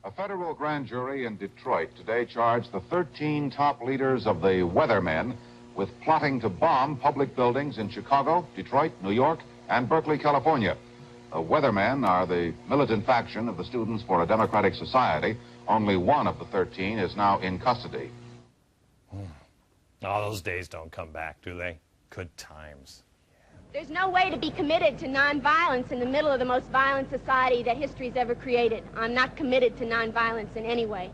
A federal grand jury in Detroit today charged the 13 top leaders of the Weathermen with plotting to bomb public buildings in Chicago, Detroit, New York, and Berkeley, California. The Weathermen are the militant faction of the Students for a Democratic Society. Only one of the 13 is now in custody. Oh, those days don't come back, do they? Good times. There's no way to be committed to nonviolence in the middle of the most violent society that history's ever created. I'm not committed to nonviolence in any way.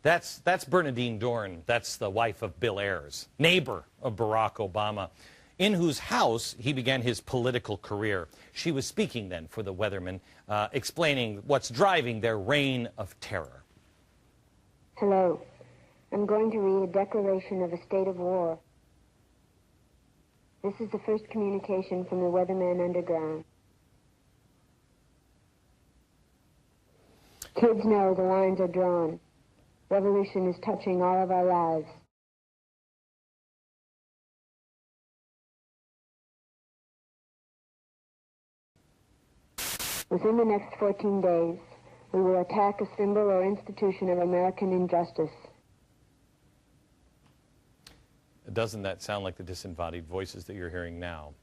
That's Bernadine Dorn. That's the wife of Bill Ayers, neighbor of Barack Obama, in whose house he began his political career. She was speaking then for the Weathermen, explaining what's driving their reign of terror. Hello. I'm going to read a declaration of a state of war. This is the first communication from the Weatherman Underground. Kids know the lines are drawn. Revolution is touching all of our lives. Within the next 14 days, we will attack a symbol or institution of American injustice. Doesn't that sound like the disembodied voices that you're hearing now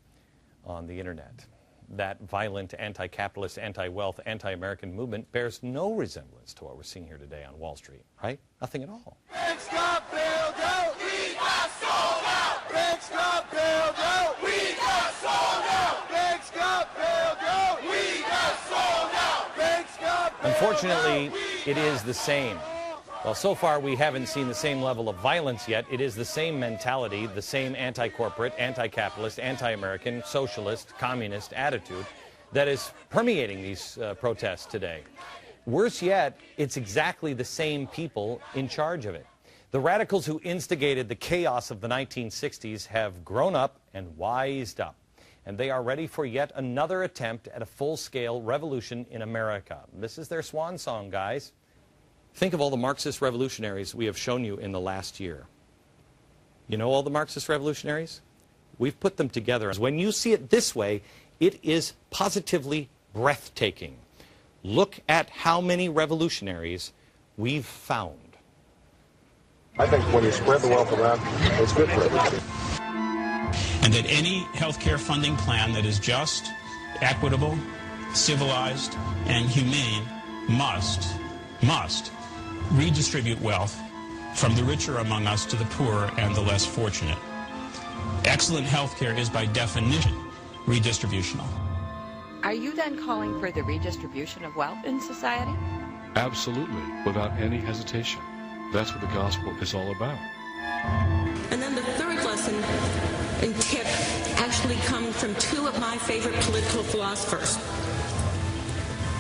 on the internet? That violent, anti-capitalist, anti-wealth, anti-American movement bears no resemblance to what we're seeing here today on Wall Street, right? Nothing at all. Bricks got built out, we got sold out. Bricks got built out, we got sold out. Bricks got built out, we got sold out. Bricks got built out. Unfortunately, it is the same. Well, so far we haven't seen the same level of violence yet. It is the same mentality, the same anti-corporate, anti-capitalist, anti-American, socialist, communist attitude that is permeating these protests today. Worse yet, it's exactly the same people in charge of it. The radicals who instigated the chaos of the 1960s have grown up and wised up, and they are ready for yet another attempt at a full-scale revolution in America. This is their swan song, guys. Think of all the Marxist revolutionaries we have shown you in the last year. You know all the Marxist revolutionaries? We've put them together. When you see it this way, it is positively breathtaking. Look at how many revolutionaries we've found. I think when you spread the wealth around, it's good for everybody. And that any health care funding plan that is just, equitable, civilized, and humane must redistribute wealth from the richer among us to the poor and the less fortunate. Excellent health care is by definition redistributional. Are you then calling for the redistribution of wealth in society? Absolutely, without any hesitation. That's what the gospel is all about. And then the third lesson and tip actually come from two of my favorite political philosophers,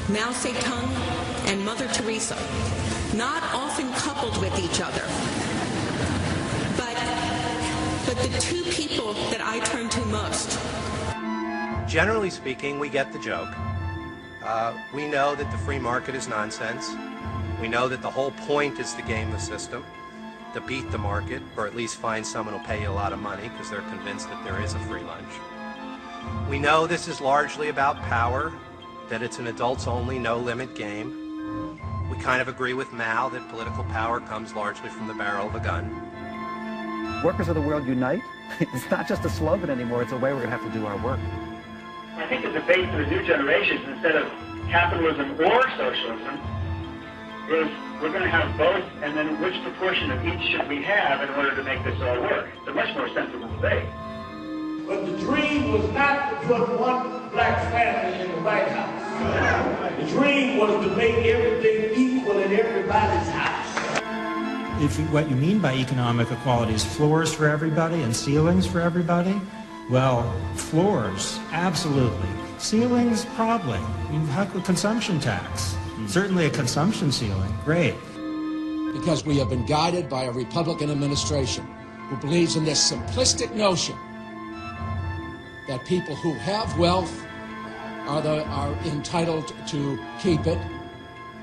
Mao Zedong and Mother Teresa, not often coupled with each other, but the two people that I turn to most. Generally speaking, we get the joke. We know that the free market is nonsense. We know that the whole point is to game the system, to beat the market, or at least find someone who'll pay you a lot of money because they're convinced that there is a free lunch. We know this is largely about power, that it's an adults-only, no-limit game. We kind of agree with Mao that political power comes largely from the barrel of a gun. Workers of the world unite. It's not just a slogan anymore, it's a way we're going to have to do our work. I think the debate for the new generations, instead of capitalism or socialism, is we're going to have both, and then which proportion of each should we have in order to make this all work? It's a much more sensible debate. But the dream was not to put one black family in the White House. The dream was to make everything equal in everybody's house. If what you mean by economic equality is floors for everybody and ceilings for everybody, well, floors, absolutely. Ceilings, probably. You have a consumption tax. Certainly a consumption ceiling, great. Because we have been guided by a Republican administration who believes in this simplistic notion that people who have wealth are entitled to keep it,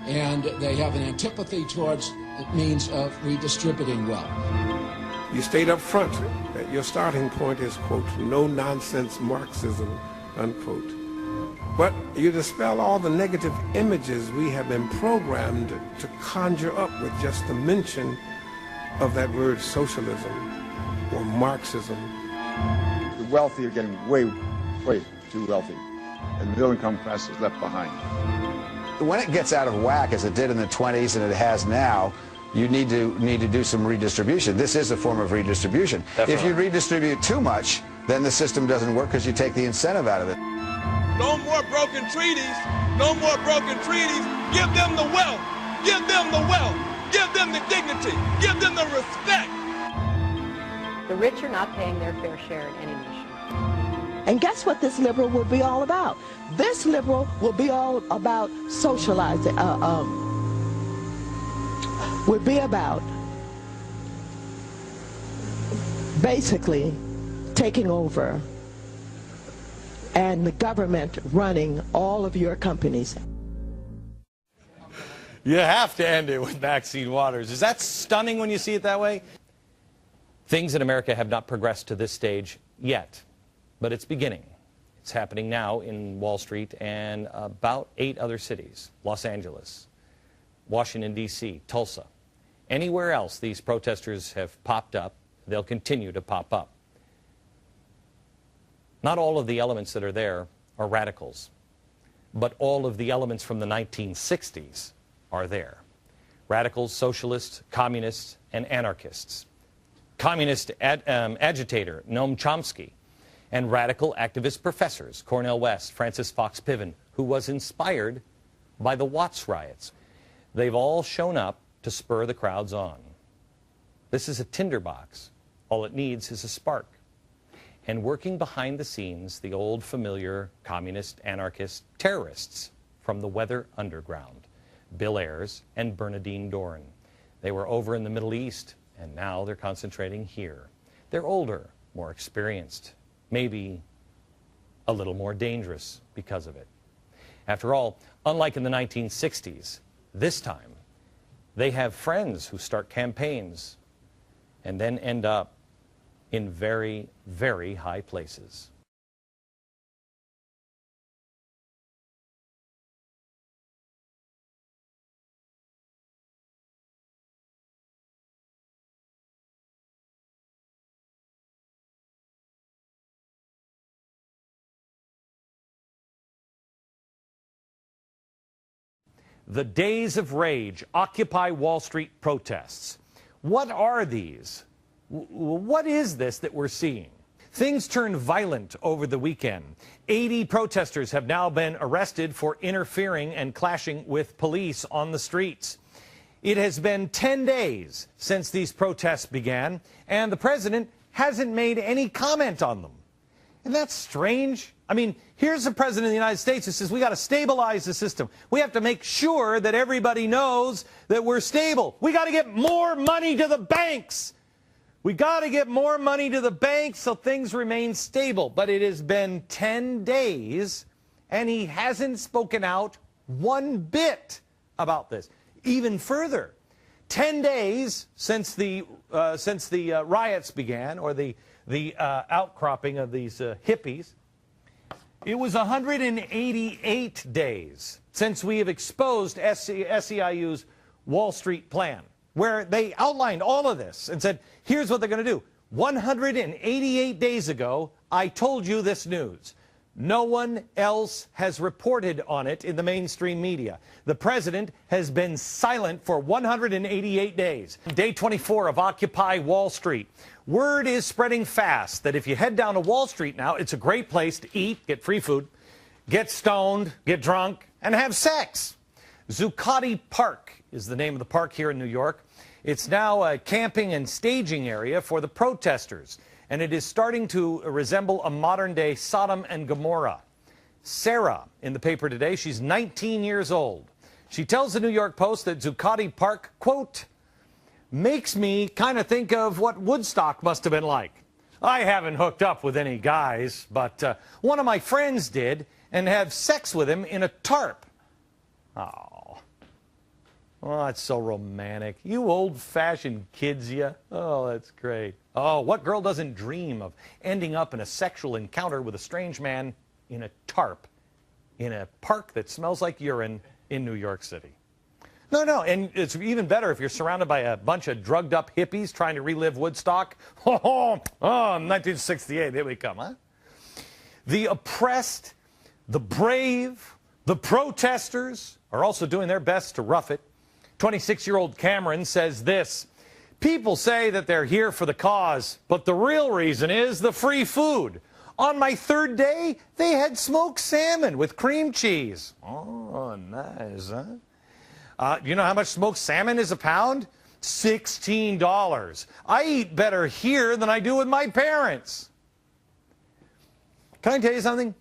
and they have an antipathy towards the means of redistributing wealth. You state up front that your starting point is, quote, no-nonsense Marxism, unquote. But you dispel all the negative images we have been programmed to conjure up with just the mention of that word socialism or Marxism. The wealthy are getting way too wealthy, and the middle-income class is left behind. When it gets out of whack, as it did in the 20s and it has now, you need to do some redistribution. This is a form of redistribution. Definitely. If you redistribute too much, then the system doesn't work because you take the incentive out of it. No more broken treaties. No more broken treaties. Give them the wealth. Give them the wealth. Give them the dignity. Give them the respect. The rich are not paying their fair share in any nation. And guess what this liberal will be all about? This liberal will be all about socializing, would be about basically taking over and the government running all of your companies. You have to end it with Maxine Waters. Is that stunning when you see it that way? Things in America have not progressed to this stage yet, but it's beginning. It's happening now in Wall Street and about 8 other cities: Los Angeles, Washington, D.C., Tulsa. Anywhere else these protesters have popped up, they'll continue to pop up. Not all of the elements that are there are radicals, but all of the elements from the 1960s are there. Radicals, socialists, communists, and anarchists. Communist agitator Noam Chomsky, and radical activist professors Cornel West, Francis Fox Piven, who was inspired by the Watts riots. They've all shown up to spur the crowds on. This is a tinderbox. All it needs is a spark. And working behind the scenes, the old familiar communist, anarchist terrorists from the Weather Underground, Bill Ayers and Bernardine Dohrn. They were over in the Middle East, and now they're concentrating here. They're older, more experienced, maybe a little more dangerous because of it. After all, unlike in the 1960s, this time, they have friends who start campaigns and then end up in very, very high places. The days of rage, Occupy Wall Street protests. What are these? What is this that we're seeing? Things turned violent over the weekend. 80 protesters have now been arrested for interfering and clashing with police on the streets. It has been 10 days since these protests began, and the president hasn't made any comment on them. Isn't that strange? I mean, here's the president of the United States who says we got to stabilize the system. We have to make sure that everybody knows that we're stable. We got to get more money to the banks. We got to get more money to the banks so things remain stable. But it has been 10 days, and he hasn't spoken out one bit about this. Even further, 10 days since the riots began, or the outcropping of these hippies. It was 188 days since we have exposed SEIU's Wall Street plan, where they outlined all of this and said, here's what they're going to do. 188 days ago, I told you this news. No one else has reported on it in the mainstream media. The president has been silent for 188 days. Day 24 of Occupy Wall Street. Word is spreading fast that if you head down to Wall Street now, it's a great place to eat, get free food, get stoned, get drunk, and have sex. Zuccotti Park is the name of the park here in New York. It's now a camping and staging area for the protesters, and it is starting to resemble a modern-day Sodom and Gomorrah. Sarah, in the paper today, she's 19 years old. She tells the New York Post that Zuccotti Park, quote, makes me kind of think of what Woodstock must have been like. I haven't hooked up with any guys, but one of my friends did, and have sex with him in a tarp. Oh. Oh, that's so romantic. You old-fashioned kids, you. Oh, that's great. Oh, what girl doesn't dream of ending up in a sexual encounter with a strange man in a tarp in a park that smells like urine in New York City? No, and it's even better if you're surrounded by a bunch of drugged-up hippies trying to relive Woodstock. Oh, 1968, there we come, huh? The oppressed, the brave, the protesters are also doing their best to rough it. 26-year-old Cameron says this: people say that they're here for the cause, but the real reason is the free food. On my third day, they had smoked salmon with cream cheese. Oh, nice, huh? You know how much smoked salmon is a pound? $16. I eat better here than I do with my parents. Can I tell you something?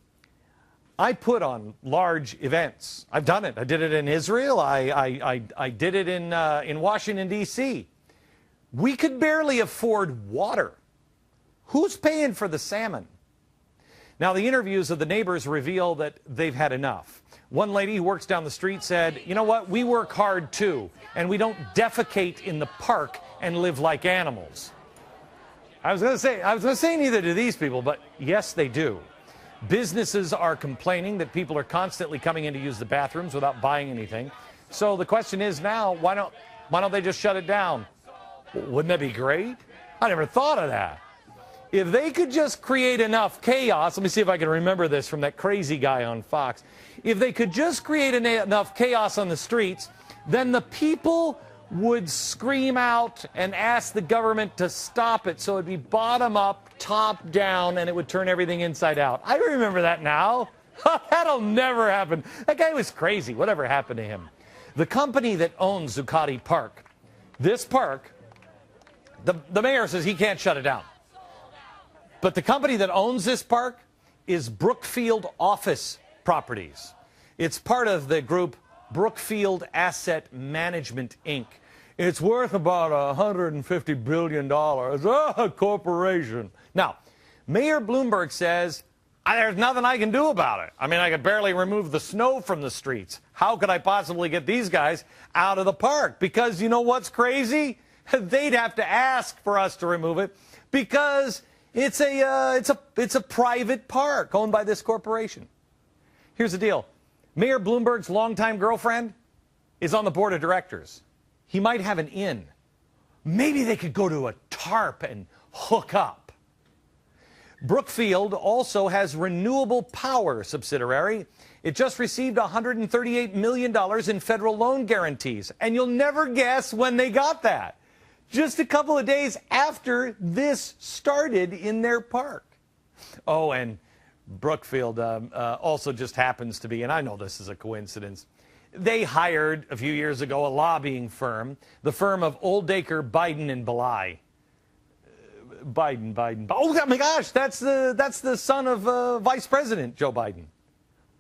I put on large events. I've done it. I did it in Israel. I did it in Washington, D.C. We could barely afford water. Who's paying for the salmon? Now, the interviews of the neighbors reveal that they've had enough. One lady who works down the street said, you know what, we work hard too, and we don't defecate in the park and live like animals. I was going to say neither do these people, but yes, they do. Businesses are complaining that people are constantly coming in to use the bathrooms without buying anything. So the question is now, why don't they just shut it down? Wouldn't that be great? I never thought of that. If they could just create enough chaos, let me see if I can remember this from that crazy guy on Fox. If they could just create enough chaos on the streets, then the people would scream out and ask the government to stop it. So it'd be bottom up, top down, and it would turn everything inside out. I remember that now. That'll never happen. That guy was crazy. Whatever happened to him? The company that owns Zuccotti Park, this park, the mayor says he can't shut it down. But the company that owns this park is Brookfield Office Properties. It's part of the group Brookfield Asset Management, Inc. It's worth about $150 billion. A corporation. Now, Mayor Bloomberg says, there's nothing I can do about it. I mean, I could barely remove the snow from the streets. How could I possibly get these guys out of the park? Because you know what's crazy? They'd have to ask for us to remove it because it's a private park owned by this corporation. Here's the deal. Mayor Bloomberg's longtime girlfriend is on the board of directors. He might have an in. Maybe they could go to a tarp and hook up. Brookfield also has Renewable Power subsidiary. It just received $138 million in federal loan guarantees. And you'll never guess when they got that. Just a couple of days after this started in their park. Oh, and Brookfield also just happens to be, and I know this is a coincidence, they hired a few years ago a lobbying firm, the firm of Oldacre, Biden, and Belay. Biden. Oh my gosh, that's the son of Vice President Joe Biden.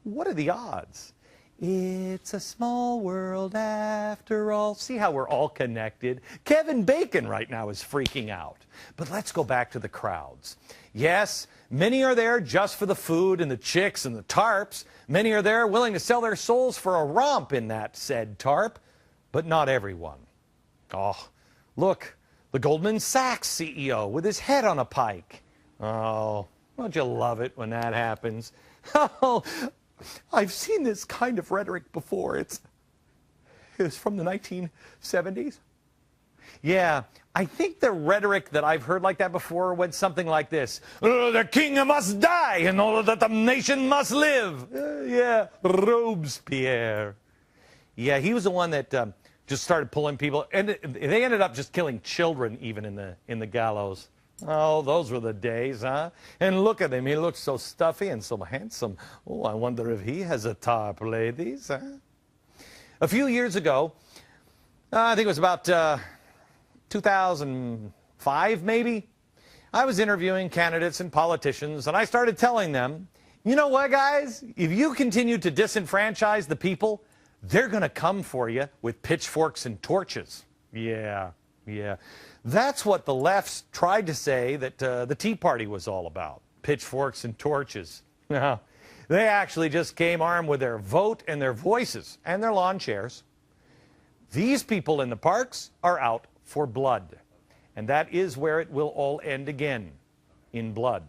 What are the odds? It's a small world after all. See how we're all connected? Kevin Bacon right now is freaking out. But let's go back to the crowds. Yes, many are there just for the food and the chicks and the tarps. Many are there willing to sell their souls for a romp in that said tarp. But not everyone. Oh, look, the Goldman Sachs CEO with his head on a pike. Oh, don't you love it when that happens? Oh, I've seen this kind of rhetoric before. It's from the 1970s. Yeah, I think the rhetoric that I've heard like that before went something like this. The king must die in order that the nation must live. Yeah, Robespierre. Yeah, he was the one that just started pulling people, and they ended up just killing children even in the gallows. Oh, those were the days, huh? And look at him. He looks so stuffy and so handsome. Oh, I wonder if he has a tarp, ladies, huh? A few years ago, I think it was about 2005, maybe, I was interviewing candidates and politicians, and I started telling them, you know what, guys? If you continue to disenfranchise the people, they're going to come for you with pitchforks and torches. Yeah. That's what the lefts tried to say that the Tea Party was all about, pitchforks and torches. They actually just came armed with their vote and their voices and their lawn chairs. These people in the parks are out for blood. And that is where it will all end again, in blood.